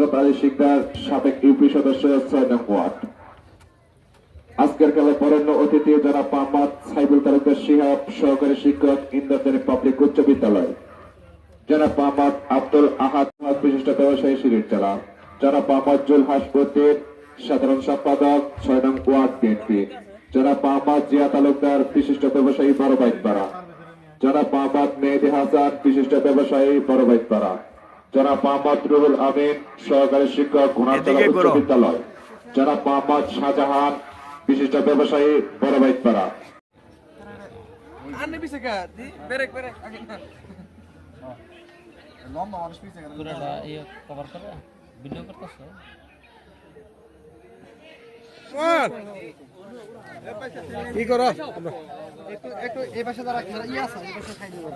মোহাম্মদ আলী শিকদার, সাবেক ইউপি সদস্য, 6 নং ওয়ার্ড। আজকের খেলায় বরেণ্য অতিথি জনাব মোহাম্মদ সাইবুল তালুকদার শিহাব, সহকারী শিক্ষক, ইন্দ্রদেনী পাবলিক উচ্চ বিদ্যালয়। জনাব মোহাম্মদ আব্দুল আহাদ, বিশিষ্ট ব্যবসায়ী, সিরিজতলা। জনাব মোহাম্মদ জুলহাস উদ্দিন, সাধারণ সম্পাদক, 6 নং ওয়ার্ড বিএনপি। জনাব মোহাম্মদ জিয়া তালুকদার, বিশিষ্ট ব্যবসায়ী, বড়বাইতপাড়া। জনাব মোহাম্মদ মেহেদি হাসান, বিশিষ্ট ব্যবসায়ী, বড়বাইতপাড়া। জনাব মোহাম্মদ রুহুল আমিন, সহকারী শিক্ষক, ঘোনারতলা উচ্চ বিদ্যালয়। জনাব মোহাম্মদ শাহজাহান, বিশিষ্ট ব্যবসায়ী, বড়বাইতপাড়া। কি করো একটু এই পাশে যারা ইয়ে আছে এই পাশে খাই দেবো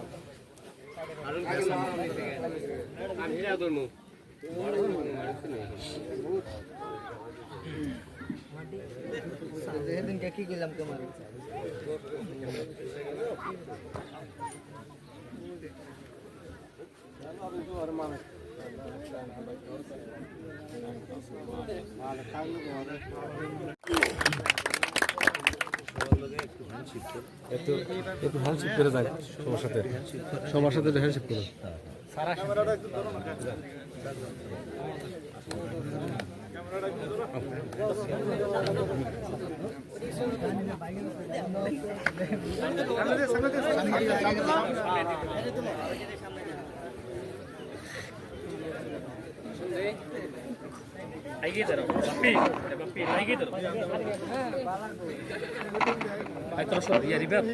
যেদিন কি করলাম তোমার একটু হ্যান্ডশেক করে যায় সবার সাথে হ্যান্ডশেক করে Ahí gitu, Bapi, ahí gitu. Ahí terus ya di bawah.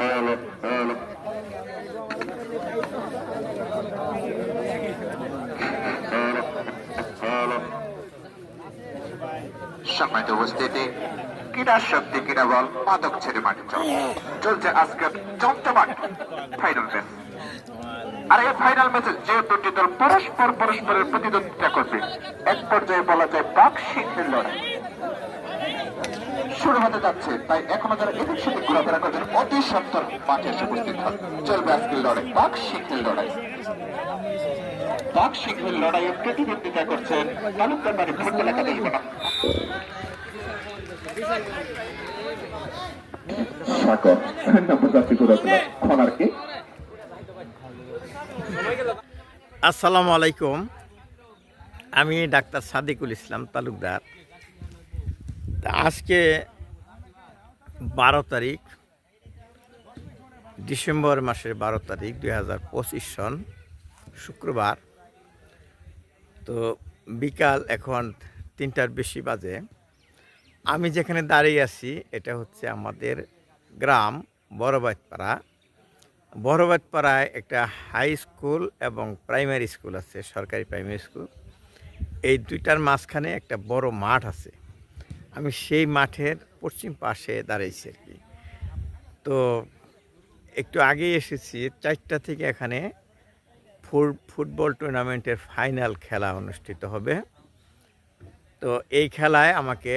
সম্মানিত উপস্থিতি, ক্রীড়া শক্তি, ক্রীড়া বল, মাদক ছেড়ে মাঠে চলছে আজকের জমজমাট ফাইনাল ম্যাচ। আর এই ফাইনাল ম্যাচে যে দুটি দল পরস্পরের প্রতিদ্বন্দ্বিতা করবে, এক পর্যায়ে বলা যায় বাঘ সিংহের লড়াই শুরু হতে যাচ্ছে। তাই এখনো যারা এদিক সেদিক ঘোরাফেরা করছেন অতি সত্তর মাঠে এসে উপস্থিত হন। চলবে আজকের লড়াই, বাঘ সিংহের লড়াই। বাঘ সিংহের লড়াইয়ে প্রতিদ্বন্দ্বিতা করছেন তালুকদার বাড়ি ফুটবল একাদশ বনাম আসসালামু আলাইকুম। আমি ডাক্তার সাদিকুল ইসলাম তালুকদার। আজকে 12 তারিখ, ডিসেম্বর মাসের 12 তারিখ 2025 সন, শুক্রবার। তো বিকাল এখন 3টার বেশি বাজে। আমি যেখানে দাঁড়িয়ে আছি এটা হচ্ছে আমাদের গ্রাম বড়বাইতপাড়া। বড়বাইতপাড়ায় একটা হাই স্কুল এবং প্রাইমারি স্কুল আছে, সরকারি প্রাইমারি স্কুল। এই দুইটার মাঝখানে একটা বড় মাঠ আছে। আমি সেই মাঠের পশ্চিম পাশে দাঁড়িয়েছি আর কি। তো একটু আগেই এসেছি, 4টা থেকে এখানে ফুটবল টুর্নামেন্টের ফাইনাল খেলা অনুষ্ঠিত হবে। তো এই খেলায় আমাকে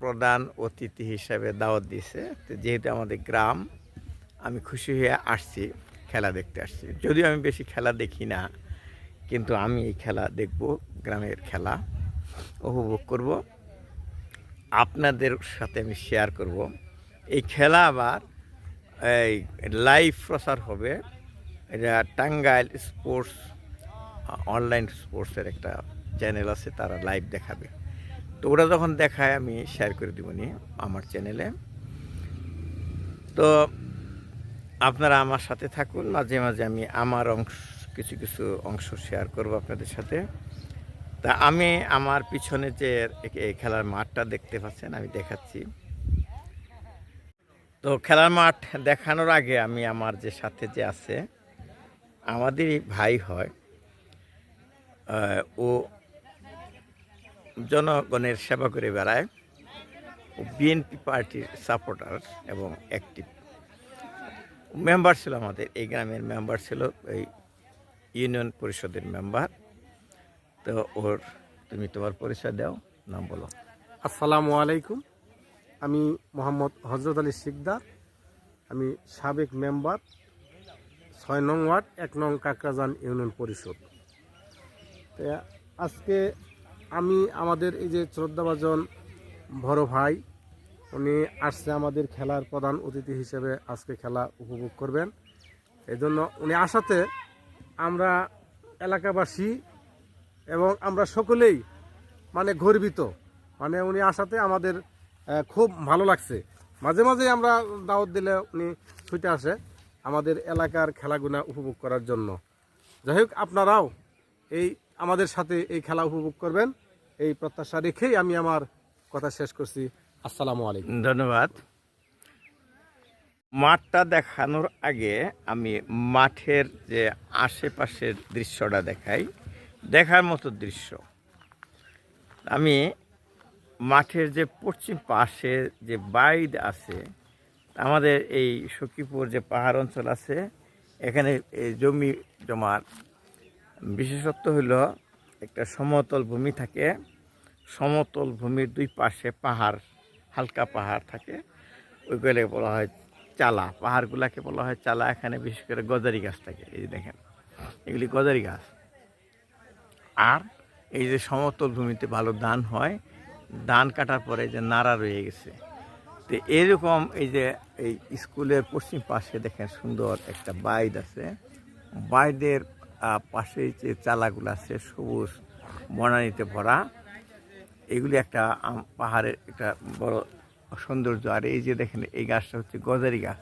প্রধান অতিথি হিসাবে দাওয়াত দিয়েছে। তো যেহেতু আমাদের গ্রাম, আমি খুশি হয়ে আসছি, খেলা দেখতে আসছি। যদিও আমি বেশি খেলা দেখি না, কিন্তু আমি এই খেলা দেখব, গ্রামের খেলা উপভোগ করব, আপনাদের সাথে আমি শেয়ার করব। এই খেলা আবার এই লাইভ প্রচার হবে। এটা টাঙ্গাইল স্পোর্টস, অনলাইন স্পোর্টসের একটা চ্যানেল আছে, তারা লাইভ দেখাবে। তো ওরা যখন দেখায় আমি শেয়ার করে দেব নি আমার চ্যানেলে। তো আপনারা আমার সাথে থাকুন, মাঝে মাঝে আমি আমার কিছু অংশ শেয়ার করব আপনাদের সাথে। তা আমি আমার পিছনে যে এই খেলার মাঠটা দেখতে পাচ্ছেন আমি দেখাচ্ছি। তো খেলার মাঠ দেখানোর আগে আমি আমার যে সাথে যে আছে, আমাদেরই ভাই হয়, ও জনগণের সেবা করে বেড়ায়। ও বিএনপি পার্টির সাপোর্টার এবং অ্যাক্টিভ মেম্বার ছিল, আমাদের এই গ্রামের মেম্বার ছিল, এই ইউনিয়ন পরিষদের মেম্বার। তো তুমি তোমার পরিচয় দাও, নাম বলো। আসসালামু আলাইকুম, আমি মোহাম্মদ হজরত আলী শিকদার। আমি সাবেক মেম্বার, 6 নং ওয়ার্ড, 1 নং কাকরাজান ইউনিয়ন পরিষদ। আজকে আমি আমাদের এই যে শ্রদ্ধাভাজন বড় ভাই উনি আসছে আমাদের খেলার প্রধান অতিথি হিসেবে আজকে খেলা উপভোগ করবেন। এই জন্য উনি আসাতে আমরা এলাকাবাসী এবং আমরা সকলেই মানে গর্বিত। মানে উনি আসাতে আমাদের খুব ভালো লাগছে। মাঝে মাঝে আমরা দাওয়াত দিলে উনি ছুটে আসে আমাদের এলাকার খেলাগুলো উপভোগ করার জন্য। যাই হোক, আপনারাও এই আমাদের সাথে এই খেলা উপভোগ করবেন এই প্রত্যাশা রেখেই আমি আমার কথা শেষ করছি। আসসালামু আলাইকুম। ধন্যবাদ। মাঠটা দেখানোর আগে আমি মাঠের যে আশেপাশের দৃশ্যটা দেখাই, দেখার মতো দৃশ্য। আমি মাঠের যে পশ্চিম পাশে যে বাইদ আছে, আমাদের এই সখীপুর যে পাহাড় অঞ্চল আছে, এখানে এই জমি জমার বিশেষত্ব হলো একটা সমতল ভূমি থাকে, সমতল ভূমির দুই পাশে পাহাড়, হালকা পাহাড় থাকে, ওইগুলো বলা হয় চালা, পাহাড়গুলাকে বলা হয় চালা। এখানে বিশেষ করে গজারি গাছ থাকে, এই যে দেখেন এগুলি গজারি গাছ। আর এই যে সমতল ভূমিতে ভালো ধান হয়, ধান কাটার পরে যে নাড়া রয়ে গেছে, তো এরকম এই যে এই স্কুলের পশ্চিম পাশে দেখেন সুন্দর একটা বাইদ আছে। বাইদের পাশে যে চালাগুলো আছে সবুজ বনানীতে ভরা, এগুলি একটা পাহাড়ের একটা বড় সৌন্দর্য। আর এই যে দেখেন এই গাছটা হচ্ছে গজারি গাছ।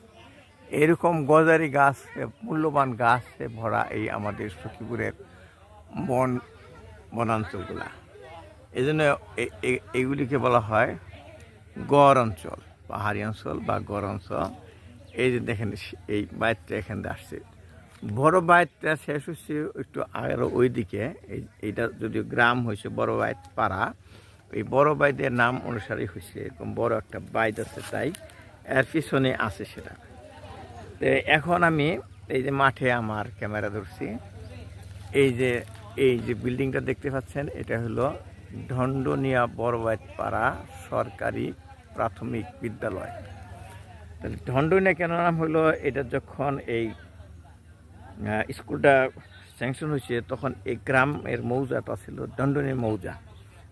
এরকম গজারি গাছ, মূল্যবান গাছে ভরা এই আমাদের সখীপুরের বনাঞ্চলগুলা। এই জন্য এইগুলিকে বলা হয় গড় অঞ্চল, পাহাড়ি অঞ্চল বা গড় অঞ্চল। এই যে দেখেন এই বাইরটা এখানে আসছে, বড় বাইরটা শেষ হচ্ছে একটু আরও ওইদিকে। এইটা যদিও গ্রাম হয়েছে বড় বাইত পাড়া, এই বড় বাইদের নাম অনুসারে হয়েছে, এরকম বড় একটা বাইদ আছে, তাই এর পিছনে আছে সেটা। তো এখন আমি এই যে মাঠে আমার ক্যামেরা ধরছি, এই যে বিল্ডিংটা দেখতে পাচ্ছেন, এটা হলো ঢন্ডনিয়া বড়বাইত পাড়া সরকারি প্রাথমিক বিদ্যালয়। ঢন্ডনিয়া কেন নাম হলো, এটা যখন এই স্কুলটা স্যাংশন হয়েছে তখন এই গ্রামের মৌজাটা ছিল ঢন্ডনিয়া মৌজা।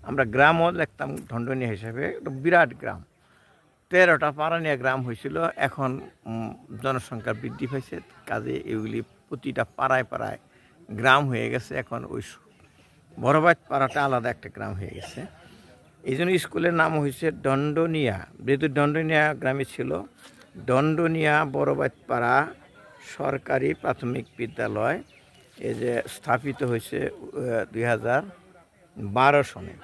আমরা গ্রামও লিখতাম ঢন্ডনিয়া হিসাবে, বিরাট গ্রাম, 13টা পাড়া নিয়ে গ্রাম হয়েছিল। এখন জনসংখ্যা বৃদ্ধি পাইছে, কাজে এগুলি প্রতিটা পাড়ায় পাড়ায় গ্রাম হয়ে গেছে। এখন ওই বড়বাইত পাড়াটা আলাদা একটা গ্রাম হয়ে গেছে। এই জন্য স্কুলের নাম হয়েছে ঢন্ডনিয়া, যেহেতু ঢন্ডনিয়া গ্রামে ছিল। ঢন্ডনিয়া বড়বাইত পাড়া সরকারি প্রাথমিক বিদ্যালয়, এই যে স্থাপিত হয়েছে 2012 সনে।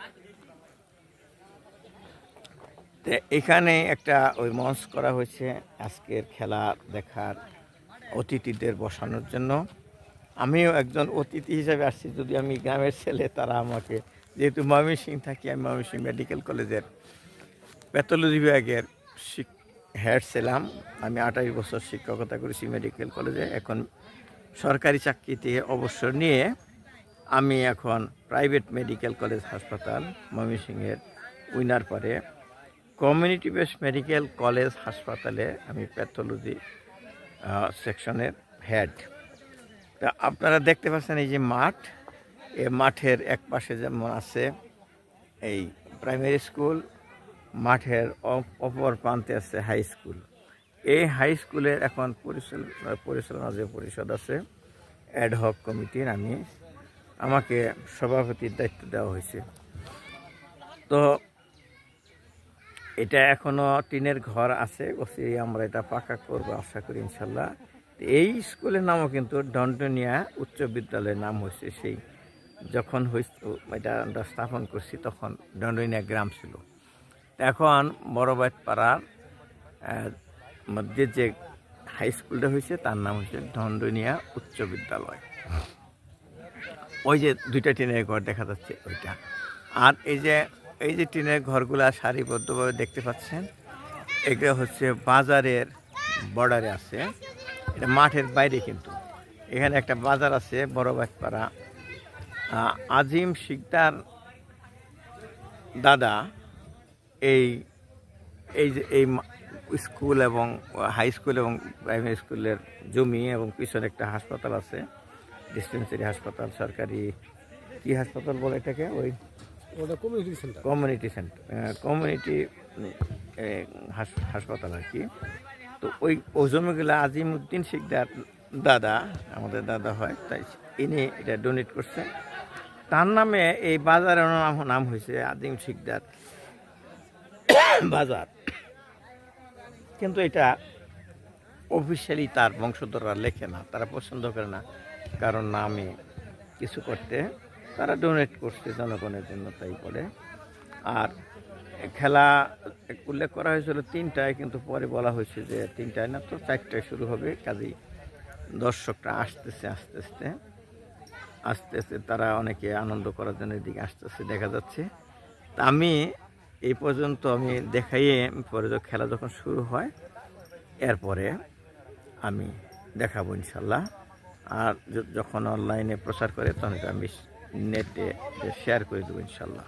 তো এখানে একটা ওই মঞ্চ করা হয়েছে আজকের খেলা দেখার অতিথিদের বসানোর জন্য। আমিও একজন অতিথি হিসেবে আসছি, যদি আমি গ্রামের ছেলে, তারা আমাকে, যেহেতু ময়মনসিংহ থাকি, আমি ময়মনসিংহ মেডিকেল কলেজের প্যাথোলজি বিভাগের হেড ছিলাম। আমি 28 বছর শিক্ষকতা করেছি মেডিকেল কলেজে। এখন সরকারি চাকরি থেকে অবসর নিয়ে আমি এখন প্রাইভেট মেডিকেল কলেজ হাসপাতাল ময়মনসিংহের উইনার পারে কমিউনিটি বেসড মেডিকেল কলেজ হাসপাতালে আমি প্যাথোলজি সেকশনের হেড। তা আপনারা দেখতে পাচ্ছেন এই যে মাঠ, এই মাঠের এক পাশে যেমন আছে এই প্রাইমারি স্কুল, মাঠের অপর প্রান্তে আছে হাই স্কুল। এই হাই স্কুলের এখন পরিচালনা যে পরিষদ আছে, অ্যাডহক কমিটির আমাকে সভাপতির দায়িত্ব দেওয়া হয়েছে। তো এটা এখনও টিনের ঘর আছে, আমরা এটা পাকা করবো আশা করি ইনশাল্লাহ। এই স্কুলের নামও কিন্তু ঢন্ডনিয়া উচ্চ বিদ্যালয়ের নাম হয়েছে। সেই যখন এটা আমরা স্থাপন করছি তখন ঢন্ডনিয়া গ্রাম ছিল। এখন বড়বাইত পাড়ার মধ্যে যে হাই স্কুলটা হয়েছে তার নাম হচ্ছে ঢন্ডনিয়া উচ্চ বিদ্যালয়। ওই যে দুইটা টিনের ঘর দেখা যাচ্ছে ওইটা। আর এই যে টিনের ঘরগুলা সারিবদ্ধভাবে দেখতে পাচ্ছেন, এগুলো হচ্ছে বাজারের বর্ডারে আছে, এটা মাঠের বাইরে। কিন্তু এখানে একটা বাজার আছে বড়বাইত পাড়া। আজিম শিকদার দাদা এই যে এই স্কুল এবং হাই স্কুল এবং প্রাইমারি স্কুলের জমি এবং পিছনে একটা হাসপাতাল আছে, ডিসপেন্সারি হাসপাতাল, সরকারি কি হাসপাতাল বলে এটাকে, ওই ওটা কমিউনিটি সেন্টার। কমিউনিটি হাসপাতাল আর কি। তো ওই জমিগুলো আজিমউদ্দিন শিকদার দাদা, আমাদের দাদা হয়, তাই ইনি এটা ডোনেট করছে। তার নামে এই বাজারের নাম হয়েছে আজিম শিকদার বাজার। কিন্তু এটা অফিসিয়ালি তার বংশধররা লেখে না, তারা পছন্দ করে না কারণ নামে কিছু করতে। তারা ডোনেট করছে জনগণের জন্য, তাই করে। আর খেলা উল্লেখ করা হয়েছিল 3টায়, কিন্তু পরে বলা হয়েছে যে 3টায় না, তো 4টায় শুরু হবে। কাজেই দর্শকরা আসতেছে আস্তে আস্তে তারা অনেকে আনন্দ করার জন্য এদিকে আসতেছে দেখা যাচ্ছে। তা আমি এই পর্যন্ত আমি দেখাইয়ে, পরে খেলা যখন শুরু হয় এরপরে আমি দেখাবো ইনশাল্লাহ। আর যখন অনলাইনে প্রচার করে তখন আমি নেটে শেয়ার করে দেবো ইনশাল্লাহ।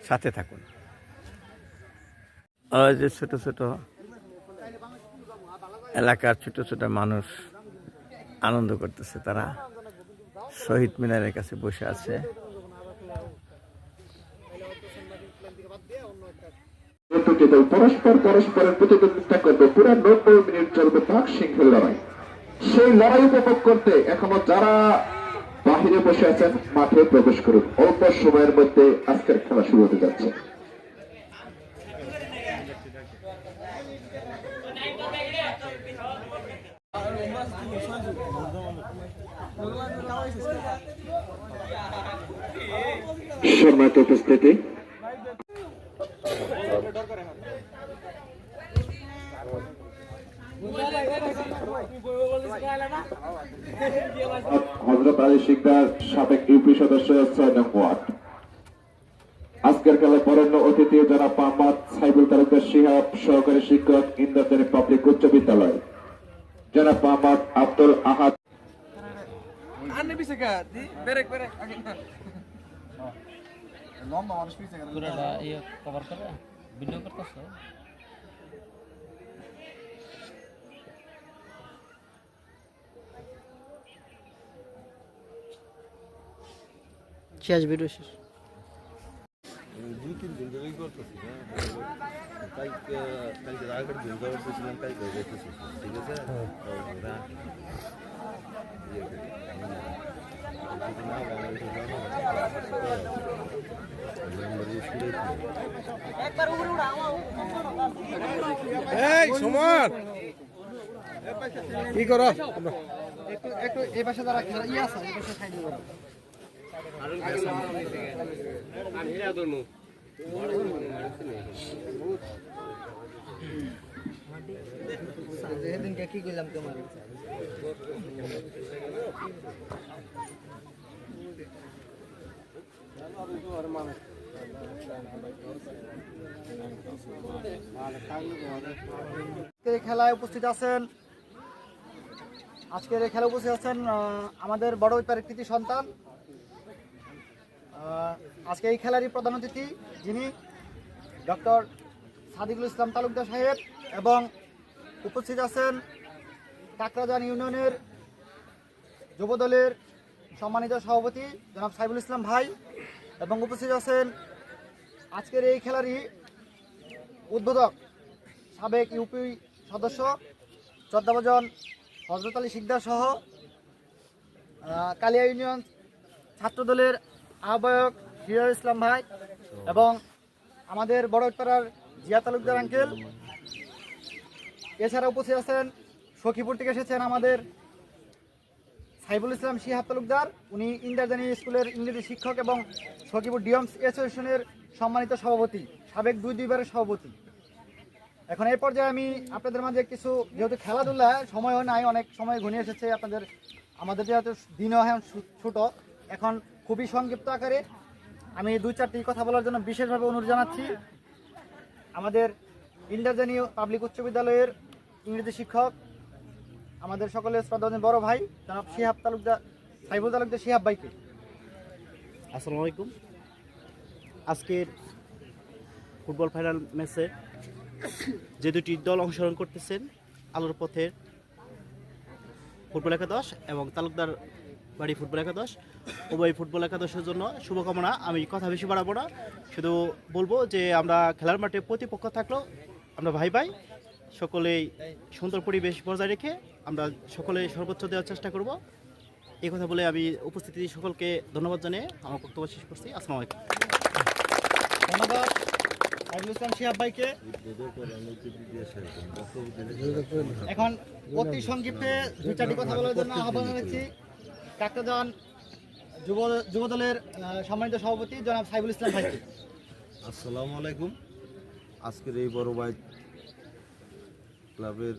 সাথে থাকুন। ওই যে ছোট ছোট এলাকার ছোট ছোট মানুষ আনন্দ করতেছে, তারা শহীদ মিনারের কাছে বসে আছে। দুটি দল পরস্পরের প্রতিদ্বন্দ্বিতা করবে। পুরো 90 মিনিট চলবে বাঘ সিংহের লড়াই। সেই লড়াই উপভোগ করতে এখনো যারা বাহিরে বসে আছেন মাঠে প্রবেশ করুন। অল্প সময়ের মধ্যে আজকের খেলা শুরু হতে যাচ্ছে। সম্মানিত উপস্থিতি, হযরত আলী শিকদার সাবেক ইউপি সদস্য 6 নং ওয়ার্ড। আজকের খেলায় বরেণ্য অতিথি জনাব মোহাম্মদ সাইবুল তালুকদার শিহাব, সহকারী শিক্ষক, ইন্দ্রজানী পাবলিক উচ্চ বিদ্যালয়। জনাব মোহাম্মদ আব্দুল আহাদ। কভার করে ভিডিও করতেছে। শেষ ভিডিও শেষ। দুই-তিন দিন ধরেই করতেছি, হ্যাঁ। কালকে আগের দিন জবাব দিয়েছিলাম, কালকে যাইতেছি, ঠিক আছে। সমান কি করো? একটু এই পাশে যারা খেলা আছে এই পাশে খাই দিও। যেদিনকে কি করলাম তোমার খেলায় উপস্থিত আছেন, আজকের এই খেলায় উপস্থিত আছেন আমাদের বড় পরিবারের কৃতি সন্তান। আজকে এই খেলারই প্রধান অতিথি যিনি ডক্টর সাদিকুল ইসলাম তালুকদার সাহেব, এবং উপস্থিত আছেন কাকরাজান ইউনিয়নের যুবদলের সম্মানিত সভাপতি জনাব সাইবুল ইসলাম ভাই, এবং উপস্থিত আছেন আজকের এই খেলারই উদ্বোধক সাবেক ইউপি সদস্য শ্রদ্ধাভাজন হযরত আলী শিকদার সহ কালিয়া ইউনিয়ন ছাত্রদলের আহ্বায়ক হিরাল ইসলাম ভাই, এবং আমাদের বড়পাড়ার জিয়া তালুকদার আঙ্কেল। এছাড়া উপস্থিত আছেন সখীপুর থেকে এসেছেন আমাদের সাইবুল ইসলাম শিহাব তালুকদার, উনি ইন্দ্রজানী স্কুলের ইংরেজি শিক্ষক এবং সখীপুর ডিএমস অ্যাসোসিয়েশনের সম্মানিত সভাপতি, সাবেক দুইবারের সভাপতি। এখন এই পর্যায়ে আমি আপনাদের মাঝে কিছু, যেহেতু খেলাধুলা সময়ও নাই, অনেক সময় ঘনিয়ে এসেছে আমাদের যেহেতু দিনও এখন ছোট, এখন খুবই সংক্ষিপ্ত আকারে আমি 2-4টি কথা বলার জন্য বিশেষভাবে অনুরোধ জানাচ্ছি। আমাদের ইন্দ্রজানী পাবলিক উচ্চ বিদ্যালয়ের ইংরেজি শিক্ষক, আমাদের সকলের শ্রদ্ধাভাজন বড় ভাই জনাব শিহাব তালুকদার, সাইবুল তালুকদার শিহাব ভাইকে। আসসালামু আলাইকুম। আজকের ফুটবল ফাইনাল ম্যাচে যে দুটি দল অংশগ্রহণ করতেছেন, আলোর পথের ফুটবল একাদশ এবং তালুকদার বাড়ি ফুটবল একাদশ, উভয় ফুটবল একাদশের জন্য শুভকামনা। আমি কথা বেশি বাড়াবো না, শুধু বলবো যে আমরা খেলার মাঠে প্রতিপক্ষ থাকলেও আমরা ভাই ভাই, সকলেই সুন্দর পরিবেশ বজায় রেখে আমরা সকলে সর্বোচ্চ দেওয়ার চেষ্টা করব। এই কথা বলে আমি উপস্থিতি সকলকে ধন্যবাদ জানিয়ে আমার বক্তব্য শেষ করছি। আসসালামু আলাইকুম। ধন্যবাদ সাইফুল ইসলাম শিহাব ভাইকে। এখন অতি সংক্ষিপ্তে দুই চারটি কথা বলার জন্য আহ্বান জানাচ্ছি কাকরাজান যুবদলের সম্মানিত সভাপতি জনাব সাইফুল ইসলাম ভাইকে। আসসালামু আলাইকুম। আজকের এই বড় ভাই ক্লাবের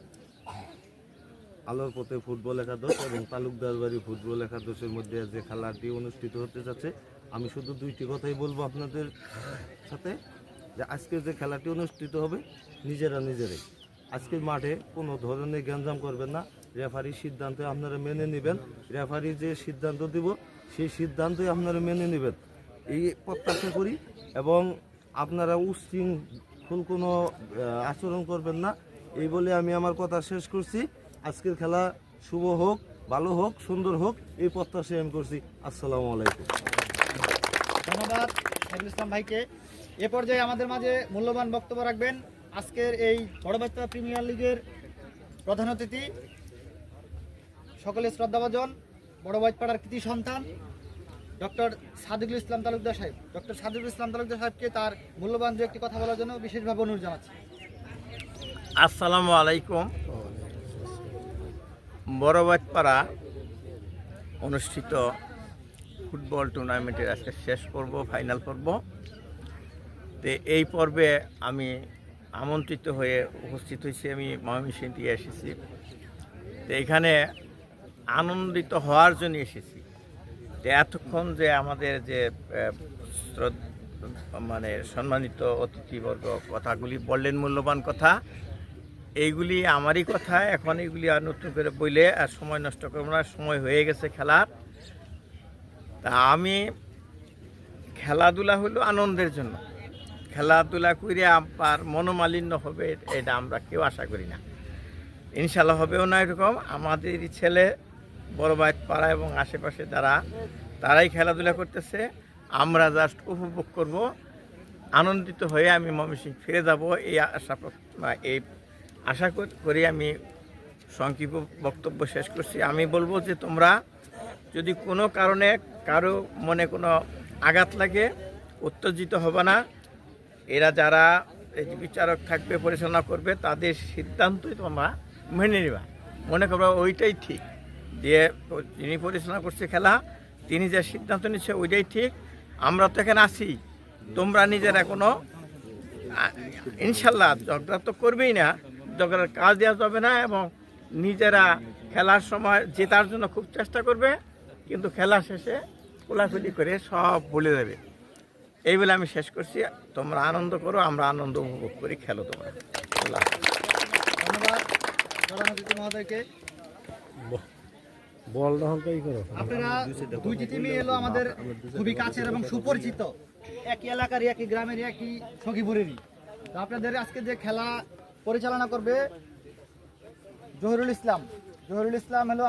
আলোর পথে ফুটবল একাদশ এবং তালুকদার বাড়ি ফুটবল একাদশের মধ্যে যে খেলাটি অনুষ্ঠিত হতে যাচ্ছে, আমি শুধু দুইটি কথাই বলবো আপনাদের সাথে, যে আজকে যে খেলাটি অনুষ্ঠিত হবে নিজেরাই আজকের মাঠে কোনো ধরনের গ্যাঞ্জাম করবেন না। রেফারির সিদ্ধান্তে আপনারা মেনে নেবেন, রেফারি যে সিদ্ধান্ত দিব সেই সিদ্ধান্তই আপনারা মেনে নেবেন, এই প্রত্যাশা করি। এবং আপনারা উশৃঙ্খল কোনো আচরণ করবেন না, এই বলে আমি আমার কথা শেষ করছি। আজকের খেলা শুভ হোক, ভালো হোক, সুন্দর হোক, এই প্রত্যাশাই আমি করছি। আসসালামু আলাইকুম। ধন্যবাদ সাইফুল ইসলাম ভাইকে। এ পর্যায়ে আমাদের মাঝে মূল্যবান বক্তব্য রাখবেন আজকের এই বড়বাচ্চা প্রিমিয়ার লিগের প্রধান অতিথি, সকলে শ্রদ্ধাভাজন বড়বাইপাড়ার কৃতি সন্তান ডক্টর সাদিকুল ইসলাম তালুকদার সাহেব। ডক্টর সাদিকুল ইসলাম তালুকদার সাহেবকে তার মূল্যবান দু একটি কথা বলার জন্য বিশেষভাবে অনুরোধ জানাচ্ছি। আসসালামু আলাইকুম। বড়বাজপাড়া অনুষ্ঠিত ফুটবল টুর্নামেন্টের আজকে শেষ পর্ব, ফাইনাল পর্ব। তো এই পর্বে আমি আমন্ত্রিত হয়ে উপস্থিত হয়েছি, আমি ময়মনসিংহ থেকে এসেছি। তো এখানে আনন্দিত হওয়ার জন্য এসেছি। তো এতক্ষণ যে আমাদের যে মানে সম্মানিত অতিথিবর্গ কথাগুলি বললেন, মূল্যবান কথা, এইগুলি আমারই কথা। এখন এইগুলি আর নতুন করে বইলে আর সময় নষ্ট করবো না, সময় হয়ে গেছে খেলার। তা আমি খেলাধুলা হলো আনন্দের জন্য, খেলাধুলা করে আমার মনোমালিন্য হবে এটা আমরা কেউ আশা করি না, ইনশাল্লাহ হবেও না এরকম। আমাদেরই ছেলে বড়বাজপাড়া এবং আশেপাশে যারা, তারাই খেলাধুলা করতেছে, আমরা জাস্ট উপভোগ করব, আনন্দিত হয়ে আমি ময়মনসিংহ ফিরে যাব, এই আশা করি আমি সংক্ষিপ্ত বক্তব্য শেষ করছি। আমি বলবো যে তোমরা যদি কোনো কারণে কারো মনে কোনো আঘাত লাগে, উত্তেজিত হবে না। এরা যারা বিচারক থাকবে, পরিচালনা করবে, তাদের সিদ্ধান্তই তোমরা মেনে নেবা, মনে করবা ওইটাই ঠিক, যে যিনি পরিচালনা করছে খেলা, তিনি যে সিদ্ধান্ত নিচ্ছে ওইটাই ঠিক। আমরা তো এখানে আছি, তোমরা নিজেরা কোনো ইনশাল্লাহ ঝগড়া তো করবেই না, ঝগড়ার কাজ দেওয়া যাবে না, এবং নিজেরা খেলার সময় জেতার জন্য খুব চেষ্টা করবে, কিন্তু খেলা শেষে কোলাকুলি করে সব ভুলে যাবে। এই বলে আমি শেষ করছি। তোমরা আনন্দ করো, আমরা আনন্দ উপভোগ করি, খেলো তোমরা। ধন্যবাদ প্রধান অতিথি মহোদয়কে। বল দখলটাই করো। আপনারা দুইটি টিমই এলো আমাদের খুবই কাছের এবং সুপরিচিত, একই এলাকারই, একই গ্রামেরই, একই সখীপুরেরই। তো আপনাদের আজকে যে খেলা পরিচালনা করবে জহিরুল ইসলাম। জহিরুল ইসলাম হলো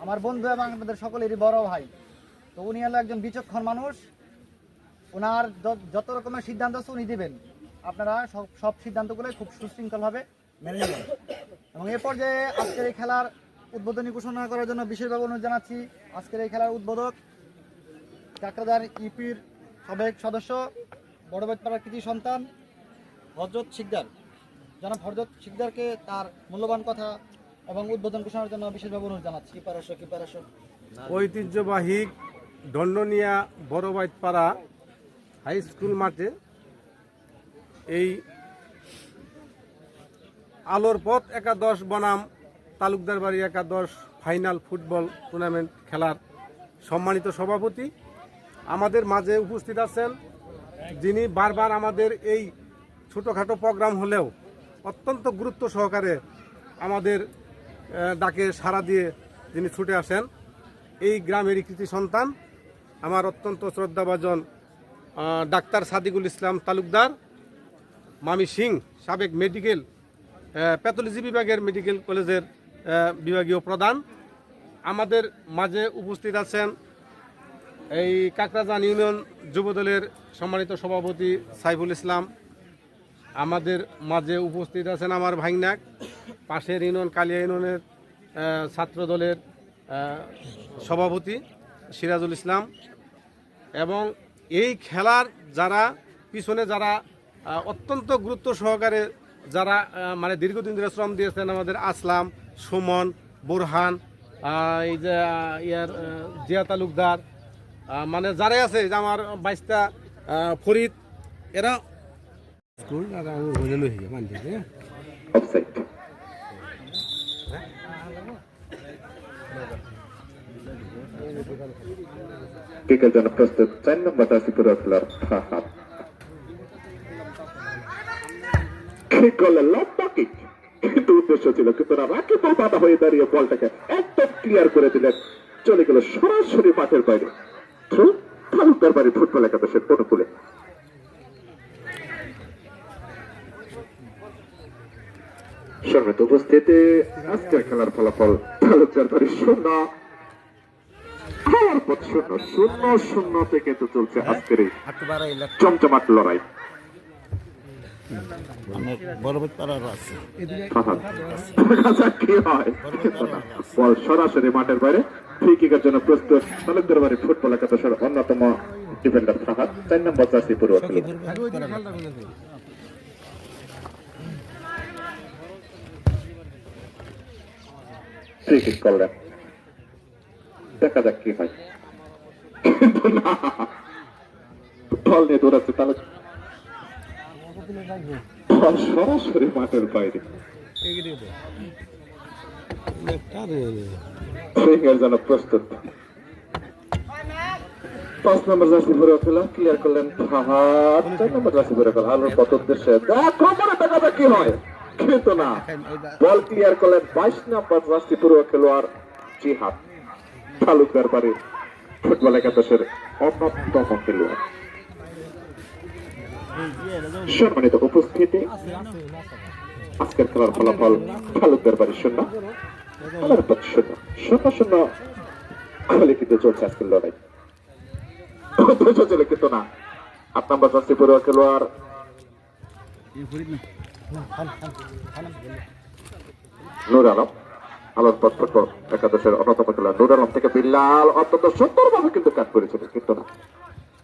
আমার বন্ধু এবং আমাদের সকলেরই বড় ভাই। তো উনি হলো একজন বিচক্ষণ মানুষ, ওনার যত রকমের সিদ্ধান্ত আছে উনি দেবেন, আপনারা সব সিদ্ধান্তগুলো খুব সুশৃঙ্খলভাবে মেনে নেবেন। এবং এ পর্যায়ে আজকের এই খেলার উদ্বোধনী ঘোষণা করার জন্য বিশেষভাবে অনুরোধ জানাচ্ছি আজকের এই খেলার উদ্বোধক কাকরাদার ইউপির সাবেক সদস্য, বড়বাজপাড়ার কৃতি সন্তান হযরত শিকদার, জনাব হযরত শিকদারকে তার মূল্যবান কথা এবং উদ্বোধন ঘোষণার জন্য বিশেষভাবে অনুরোধ জানাচ্ছি। ঐতিহ্যবাহী দণ্ডনিয়া বড়বাজপাড়া হাই স্কুল মাঠে এই আলোর পথ একাদশ বনাম তালুকদার বাড়ি একাদশ ফাইনাল ফুটবল টুর্নামেন্ট খেলার সম্মানিত সভাপতি আমাদের মাঝে উপস্থিত আছেন, যিনি বারবার আমাদের এই ছোটোখাটো প্রোগ্রাম হলেও অত্যন্ত গুরুত্ব সহকারে আমাদের ডাকে সাড়া দিয়ে যিনি ছুটে আসেন, এই গ্রামেরই কৃতি সন্তান আমার অত্যন্ত শ্রদ্ধাভাজন ডাক্তার সাদিকুল ইসলাম তালুকদার, ময়মনসিংহ সাবেক মেডিকেল প্যাথোলজি বিভাগের মেডিকেল কলেজের বিভাগীয় প্রধান, আমাদের মাঝে উপস্থিত আছেন এই কাকরাজান ইউনিয়ন যুবদলের সম্মানিত সভাপতি সাইফুল ইসলাম। আমাদের মাঝে উপস্থিত আছেন আমার ভাইনাক পাশের ইউনিয়ন কালিয়া ইউনিয়নের ছাত্র দলের সভাপতি সিরাজুল ইসলাম, এবং এই খেলার যারা পিছনে যারা অত্যন্ত গুরুত্ব সহকারে যারা মানে দীর্ঘদিন ধরে শ্রম দিয়েছেন, আমাদের আসলাম, সুমন, বুরহান, এই যে জিয়া তালুকদার, মানে যারাই আছে যে আমার বাইশটা ফরিদ, এরা অফসাইড। কিকের জন্য প্রস্তুত 4 নম্বর জার্সি পরে খেলোয়াড় ফাহাদ। ঠিক করলেন লম্বা কিক, কিন্তু উদ্দেশ্য ছিল কিন্তু না, রাকিব বাধা হয়ে দাঁড়িয়ে বলটাকে একদম ক্লিয়ার করে দিলেন, চলে গেল সরাসরি মাঠের বাইরে। থ্রু তালুকদার বাড়ি ফুটবল একাদশের অনুকূলে। সম্মানিত উপস্থিতি, আজকের খেলার ফলাফল তালুকদার বাড়ি 0, হাওয়ার পথ 0-0 থেকে তো চলছে আজকের এই চমচমাট লড়াই। কি হয় বল সরাসরি মাঠের বাইরে। ফ্রি কিকের জন্য প্রস্তুত তালুকদার বাড়ি ফুটবল একাদশের অন্যতম ডিফেন্ডার ফাহাদ, 4 নম্বর জার্সি পরে ফ্রি কিক করলেন, দেখা যাক কি হয়। বল নিয়ে দৌড়াচ্ছে তালুকদার, সরাসরি মাঠের বাইরে। জন্য প্রস্তুত 5 নম্বর জার্সি পরে খেলা ক্লিয়ার করলেন ফাহাদ, 4 নম্বর জার্সি পরে খেলা আলোর পথ উদ্দেশ্যে দেখা যাক কি হয়, কিন্তু না, বল ক্লিয়ার করলেন 22 নম্বর জার্সি পরে খেলোয়াড় জিহাদ, তালুকদার বাড়ির ফুটবল একাদশের অন্যতম খেলোয়াড়। সম্মানিত উপস্থিতি, আজকের খেলার ফলাফল তালুকদার বাড়ি 0, আলোর পথ 0-0 খেলে কিন্তু চলছে আজকের লড়াই। চলে কিন্তু না, 8 নম্বর জার্সি পরে খেলোয়াড় নূর আলম, আলোর পথ ফুটবল একাদশের অন্যতম খেলোয়াড় নূর আলম থেকে বিল্লাল অত্যন্ত সুন্দরভাবে কিন্তু কাট করেছিল, কিন্তু না,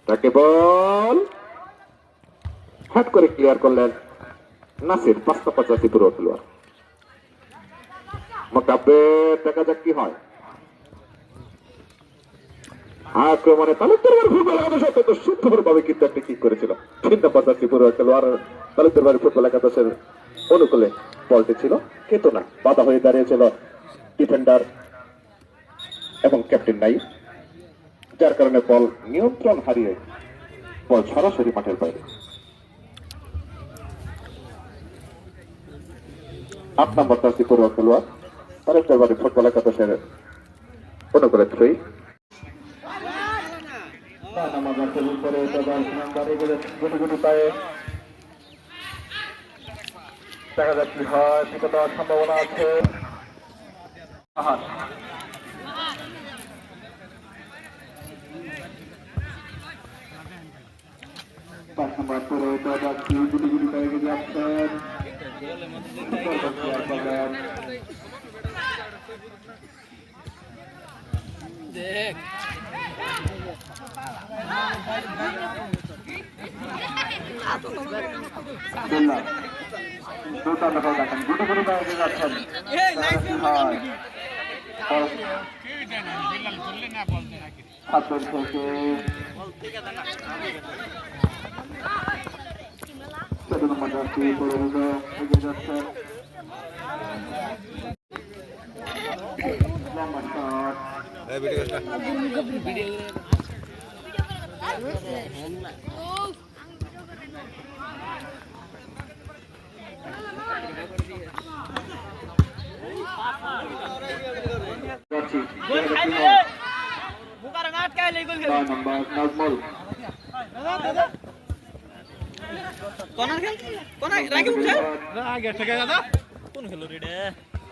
তাকে বল হ্যাট করে ক্লিয়ার করলেন নাসির, 5 নম্বর জার্সি পরে খেলোয়াড় মোকাব্বের, দেখা যাক কি হয়। আক্রমণে তালুকদার বাড়ি ফুটবল একাদশ অত্যন্ত সুন্দরভাবে কিন্তু একটা কিক করেছিল, 3 নম্বর জার্সি পরে খেলোয়াড় তালুকদার বাড়ি ফুটবল একাদশের অনুকূলে বলটি ছিল, কিন্তু না, বাধা হয়ে দাঁড়িয়েছিল ডিফেন্ডার এবং ক্যাপ্টেন নাই, যার কারণে বল নিয়ন্ত্রণ হারিয়ে বল সরাসরি মাঠের বাইরে। 8 নম্বর জার্সি পরে খেলোয়াড় তালুকদার বাড়ি ফুটবল একাদশের অনুকূলে 3 উপরে দেখা যাক কি হয়, পিতা দেওয়ার সম্ভাবনা আছে। 5 নম্বর পরে গুটি গুটি পায়ে এগিয়ে যাচ্ছেন, দেখ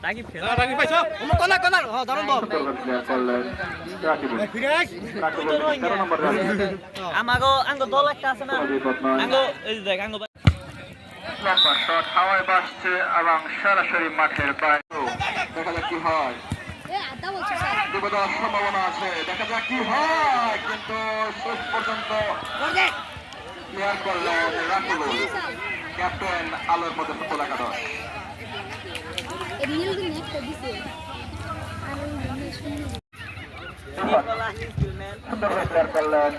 সুন্দরভাবে ক্লিয়ার করলেন রাকিবুল। রাকিবুল 13 নম্বর জার্সি বিপদ নয়। লম্বা শট হাওয়ায় বাসছে এবং সরাসরি মাঠের বাইরে। দেখা যাক কি হয়, ডুবে যাওয়ার সম্ভাবনা আছে। দেখা যাক কি হয়, কিন্তু শেষ পর্যন্ত ক্লিয়ার করলেন রাকিবুল, ক্যাপ্টেন আলোর মধ্যে ফুটবল একাদশ। সুন্দরভাবে ক্লিয়ার করলেন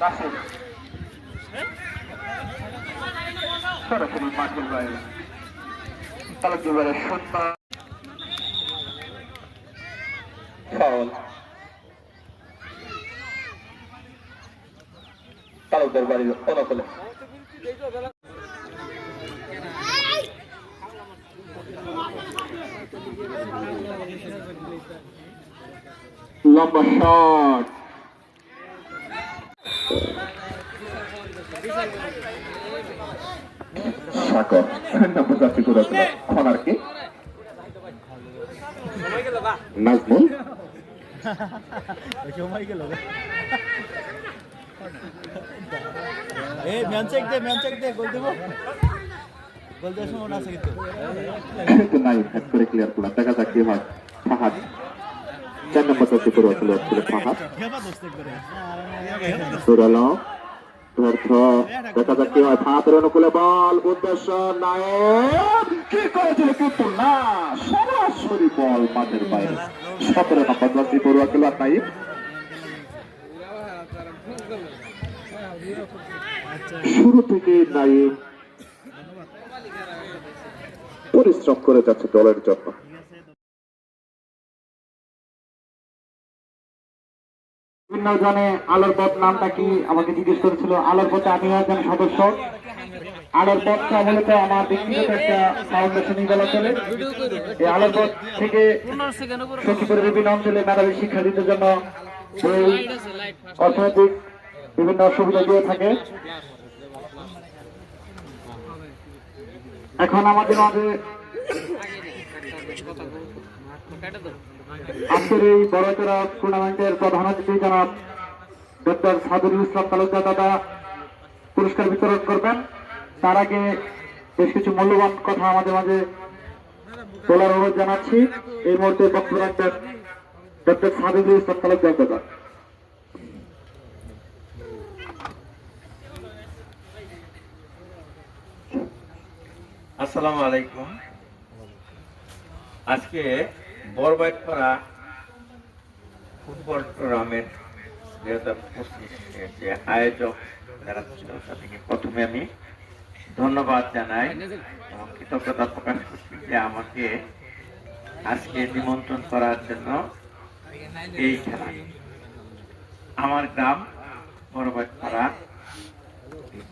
নাসির, সরাসরি মাঠের বাইরে। তালুকদারের সুন্দর ফাউল, তালুকদার বাড়ির অনুকূলে। লম্বা শট, সাকর নম্বর যাত্রী করেছিল খনারকে নাজমুল। কিন্তু নাই হেড করে ক্লিয়ার করলাম। দেখা যাক কি হয়। ফাহাদ 4 নম্বর যাত্রী করেছিল ফাহাদ। দেখা যাক কি হয়। ফাহাদের অনুকূলে বল, উদ্দেশ্য নায়ক কি করেছিল কিন্তু না, সরাসরি বল মাঠের বাইরে। 17 নম্বর যাত্রী পড়ুয়া খেলোয়াড় নাইব। শুরু থেকে নাইব পরিশ্রম করে যাচ্ছে দলের জন্য। বিভিন্ন জনে আলোর পথ নামটা কি আমাকে জিজ্ঞেস করেছিল। আলোর পথে আমিও একজন সদস্য। আলোর পথটা মূলত আমার ব্যক্তিগত একটা ফাউন্ডেশনই বলা চলে। এই আলোর পথ থেকে সখীপুরের বিভিন্ন অঞ্চলে মেধাবী শিক্ষার্থীদের জন্য বই, অর্থনৈতিক বিভিন্ন সুবিধা দিয়ে থাকে। এখন আমাদের মাঝে আজকের এই বড়চড়া টুর্নামেন্টের প্রধান অতিথি জনাব ডক্টর সাদুল ইসলাম তালুকদার দাদা পুরস্কার বিতরণ করবেন। তার আগে বেশ কিছু মূল্যবান কথা আমাদের মাঝে বলার অনুরোধ জানাচ্ছি। এই মুহূর্তে বক্তব্য রাখবেন ডক্টর সাদুল ইসলাম তালুকদার দাদা। আসসালামু আলাইকুম। আজকে বরবাইটপাড়া ফুটবল টুর্নামেন্ট 2025 যে আয়োজক যারা ছিল তাদেরকে প্রথমে আমি ধন্যবাদ জানাই এবং কৃতজ্ঞতা প্রকাশ করছি যে আমাকে আজকে নিমন্ত্রণ করার জন্য এই খেলা। আমার গ্রাম বরবাইটপাড়া,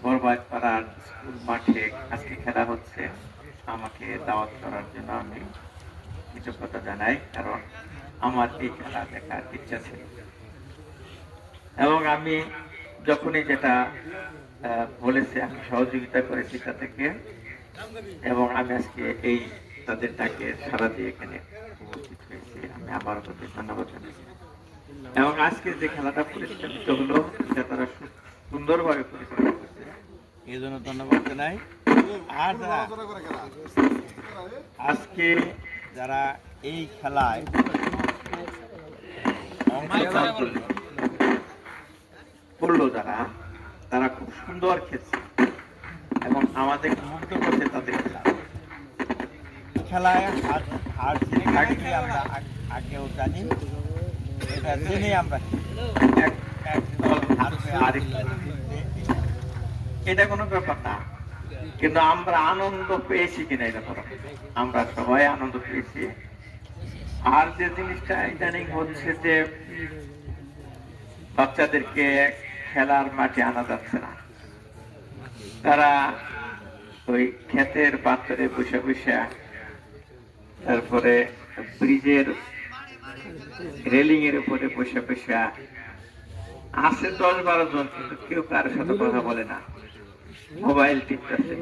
বরবাইটপাড়ার স্কুল মাঠে আজকে খেলা হচ্ছে। আমাকে দাওয়াত করার জন্য আমি কৃতজ্ঞতা জানাই, কারণ আমার এই খেলা দেখার ইচ্ছা ছিল এবং আমি যখনই যেটা বলেছে আমি সহযোগিতা করেছি তাদেরকে এবং আমি আজকে এই তাদের ডাকে সাড়া দিয়ে এখানে উপস্থিত হয়েছি। আমি আমার প্রতি ধন্যবাদ জানাচ্ছি এবং আজকে যে খেলাটা পরিচালিত হলো সেটা তারা সুন্দরভাবে পরিচালিত করছে, এই জন্য ধন্যবাদ জানাই। আর আজকে যারা এই খেলায় অংশগ্রহণ করলো তারা খুব সুন্দর খেলছে এবং আমাদের মুগ্ধ করছে তাদের খেলায় হার জিতে থাকলে আমরা আগেও জানি, এটা জেনে আমরা এক দল হারবে আরেক দল জিতবে, এটা কোনো ব্যাপার না। কিন্তু আমরা আনন্দ পেয়েছি কিনা এটা বড়, আমরা সবাই আনন্দ পেয়েছি। আর যে জিনিসটা ইদানিং হচ্ছে যে বাচ্চাদেরকে খেলার মাঠে আনা যাচ্ছে না, তারা ওই ক্ষেতের পাথরে বসে বসে, তারপরে ব্রিজের রেলিং এর উপরে বসে বসে আছে 10-12 জন, কিন্তু কেউ কারোর সাথে কথা বলে না, মোবাইল টিপতেছে।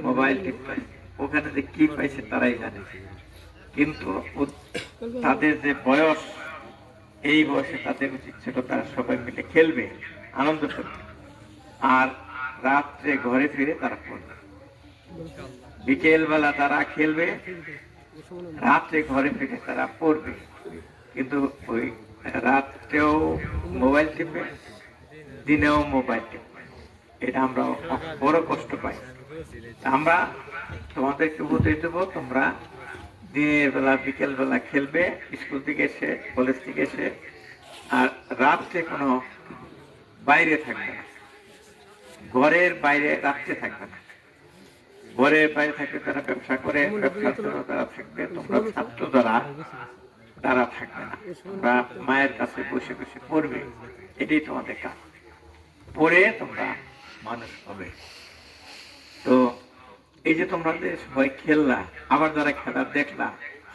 ওখানে যে কি পাইছে তারাই জানে। কিন্তু তাদের যে বয়স, এই বয়সে তাদের উচিত ছিল তারা সবাই মিলে খেলবে, আনন্দ করবে, আর রাত্রে ঘরে ফিরে তারা পড়বে। বিকেল বেলা তারা খেলবে, রাত্রে ঘরে ফিরে তারা পড়বে, কিন্তু ওই রাত্রেও মোবাইল টিপবে, দিনেও মোবাইল টিপবে। এটা আমরা বড় কষ্ট পাই। আমরা তোমাদেরকে উপদেশ দেবো, তোমরা দিনের বেলা বিকেল বেলা খেলবে, স্কুল থেকে এসে, কলেজ থেকে এসে, আর রাত্রে কোনো বাইরে থাকবে না, ঘরের বাইরে রাত্রে থাকবে না। ঘরের বাইরে থাকবে তারা ব্যবসা করে, ব্যবসার জন্য তারা থাকবে, তোমরা ছাত্র যারা তারা থাকবে না, তোমরা মায়ের কাছে বসে বসে পড়বে, এটাই তোমাদের কাজ। পড়ে তোমরা মানুষ হবে। তো এই যে তোমরা যে সবাই খেললা, আবার যারা খেলা দেখলা,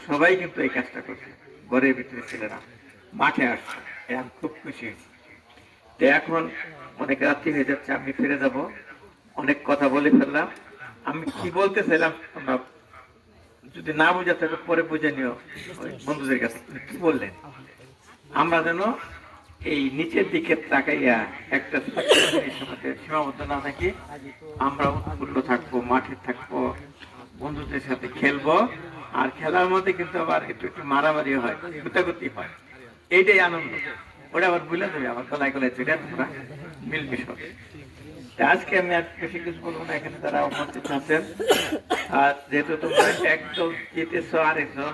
সবাই কিন্তু এই কাজটা করছে। ঘরের ভিতরে ছেলেরা মাঠে আসছে, আমি খুব খুশি হয়েছি। তো এখন অনেক রাত্রি হয়ে যাচ্ছে, আমি ফিরে যাব। অনেক কথা বলে ফেললাম। আমি কি বলতে চাইলাম তোমরা যদি না বুঝে থাকো পরে বুঝে নিও ওই বন্ধুদের কাছে কি বললেন। আমরা যেন এই নিচের দিকে তাকাইয়া একটা সীমাবদ্ধ না থাকি, আমরা উৎফুল্ল থাকবো, মাঠে থাকবো, বন্ধুদের সাথে খেলবো, আর খেলার মধ্যে কিন্তু আবার একটু একটু মারামারি হয়, গুতাগুতি হয়, এইটাই আনন্দ। ওটা আবার ভুলে যাবে, আবার গলায় গলায় যেটা তোমরা মিলমিশ হবে। আজকে আমি আর বেশি কিছু বলবো না, এখানে তারা উপস্থিত আছেন। আর যেহেতু তোমরা একদল জিতেছ আর একজন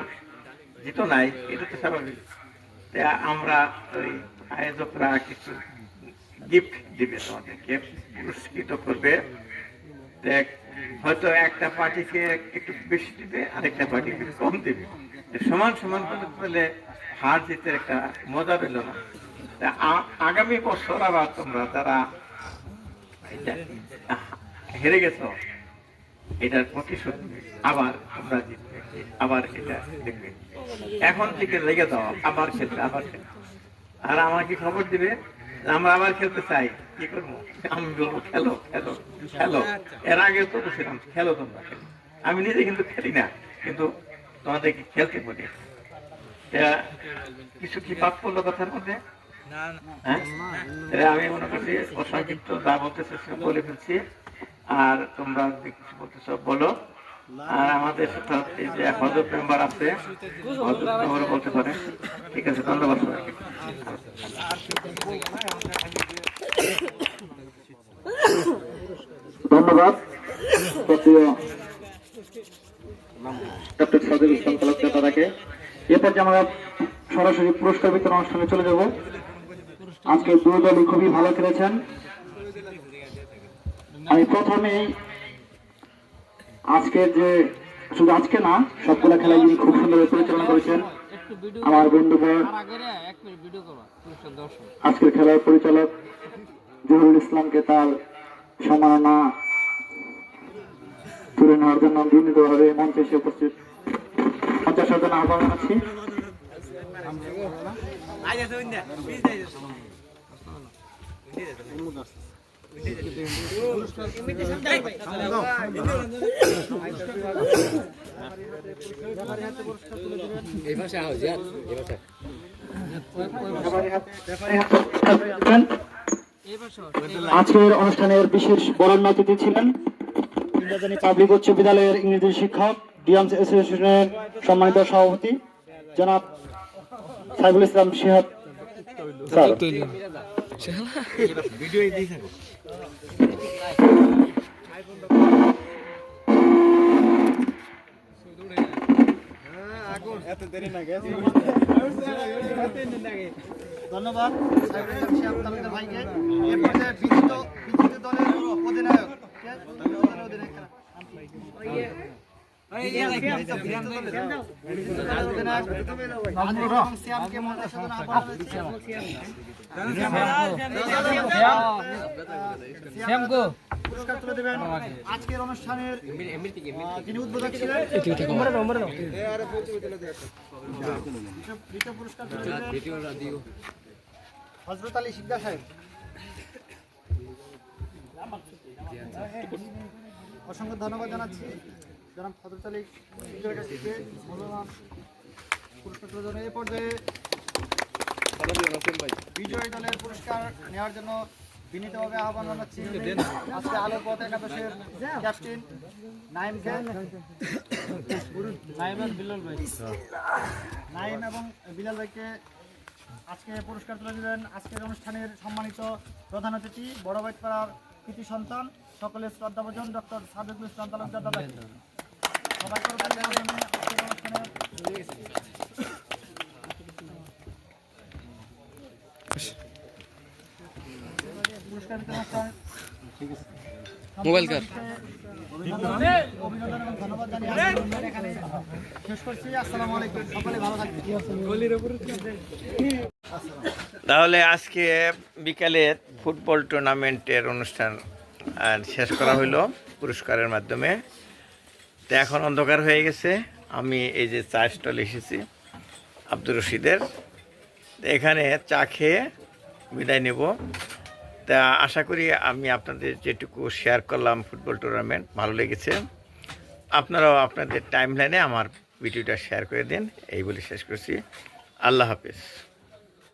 জিতো নাই, এটা তো স্বাভাবিক। আমরা ওই আয়োজকরা কিছু গিফট দিবে, তোমাদেরকে পুরস্কৃত করবে। হয়তো একটা পার্টিকে একটু বেশি দিবে, আরেকটা পার্টিকে কম দিবে। সমান সমান পেলে হার জিতের একটা মজা পেল না। আগামী বছর আবার তোমরা যারা হেরে গেছো, এটার প্রতিশোধ আবার তোমরা জিতবে, আবার এটা দেখবে। এখন থেকে লেগে দাও, আবার খেলতে, আবার খেলতে। আর আমাকে খবর দিবে, আমরা আবার খেলতে চাই, কি করবো? আমি বলবো খেলো খেলো খেলো। এর আগে তো বলছিলাম খেলো, তোমরা খেলো। আমি নিজে কিন্তু খেলি না, কিন্তু তোমাদেরকে খেলতে বলি। কিছু কি পাপ করলো কথার মধ্যে? আমি মনে করছি অসংক্ষিপ্ত যা বলতে চাইছি বলে ফেলছি। আর তোমরা কিছু বলতেছ বলো। আর আমাদের সাথে যে হজরত মেম্বার আছে, হজরত মেম্বার বলতে পারে। ঠিক আছে, ধন্যবাদ সবাইকে। ধন্যবাদ ডক্টর সাজিদুল ইসলাম তালুকদার দাদাকে। এরপর যে আমরা সরাসরি পুরস্কার বিতরণ অনুষ্ঠানে চলে যাব। আজকে দুই দলই খুবই ভালো খেলেছেন। আমি প্রথমেই আজকে যে, শুধু আজকে না, সবগুলা খেলায় যিনি খুব সুন্দর পরিচালনা করেছেন আমার বন্ধুবর, আজকের খেলার পরিচালক জহুরুল ইসলামকে তার সম্মাননা তুলে নেওয়ার জন্য বিনীতভাবে মঞ্চে এসে উপস্থিত 50 জন আহ্বান জানাচ্ছি। আজকের অনুষ্ঠানের বিশেষ বরণ্য অতিথি ছিলেন পাবলিক উচ্চ বিদ্যালয়ের ইংরেজি শিক্ষক, ডিএমস অ্যাসোসিয়েশনের সম্মানিত সভাপতি জনাব সাইফুল ইসলাম শিহাব স্যার। ধন্যবাদ সাইফুল ইসলাম শিহাব তালুকদার ভাইকে। এ পর্যায়ে বিজিত দলের অধিনায়ক পুরস্কার তুলে দেবেন। আজকের অনুষ্ঠানের যিনি উদ্বোধক ছিলেন দ্বিতীয় পুরস্কার হযরত আলী শিকদার সাহেব। অসংখ্য ধন্যবাদ জানাচ্ছি জনাব হযরত আলী শিকদারের কাছে মূল্যবান পুরস্কার তুলে দেবেন। এই পর্যায়ে বিজয়ী দলের পুরস্কার নেওয়ার জন্য বিনীতভাবে আহ্বান জানাচ্ছি আজকে আলোর পথ একাদশের ক্যাপ্টেন নাইমকে। নাইম এবং বিলাল ভাইকে আজকে পুরস্কার তুলে দিলেন আজকের অনুষ্ঠানের সম্মানিত প্রধান অতিথি বড় বাইতপাড়ার কৃতি সন্তান সকলের শ্রদ্ধাভাজন ডক্টর সাদেকুল ইসলাম তালুকদার দাদা। সবাই করবেন আজকের অনুষ্ঠানে পুরস্কার বিতরণ অনুষ্ঠান মোবাইল কার অভিনন্দন এবং ধন্যবাদ জানিয়ে আজকের এখানে শেষ করছি। আসসালামু আলাইকুম, সকলে ভালো থাকবেন। তাহলে আজকে বিকালের ফুটবল টুর্নামেন্টের অনুষ্ঠান শেষ করা হলো পুরস্কারের মাধ্যমে। তো এখন অন্ধকার হয়ে গেছে, আমি এই যে চা স্টলে এসেছি আব্দুর রশিদের, তো এখানে চা খেয়ে বিদায় নেব। তা আশা করি আমি আপনাদের যেটুকু শেয়ার করলাম ফুটবল টুর্নামেন্ট ভালো লেগেছে। আপনারাও আপনাদের টাইম লাইনে আমার ভিডিওটা শেয়ার করে দিন, এই বলে শেষ করছি। আল্লাহ হাফেজ।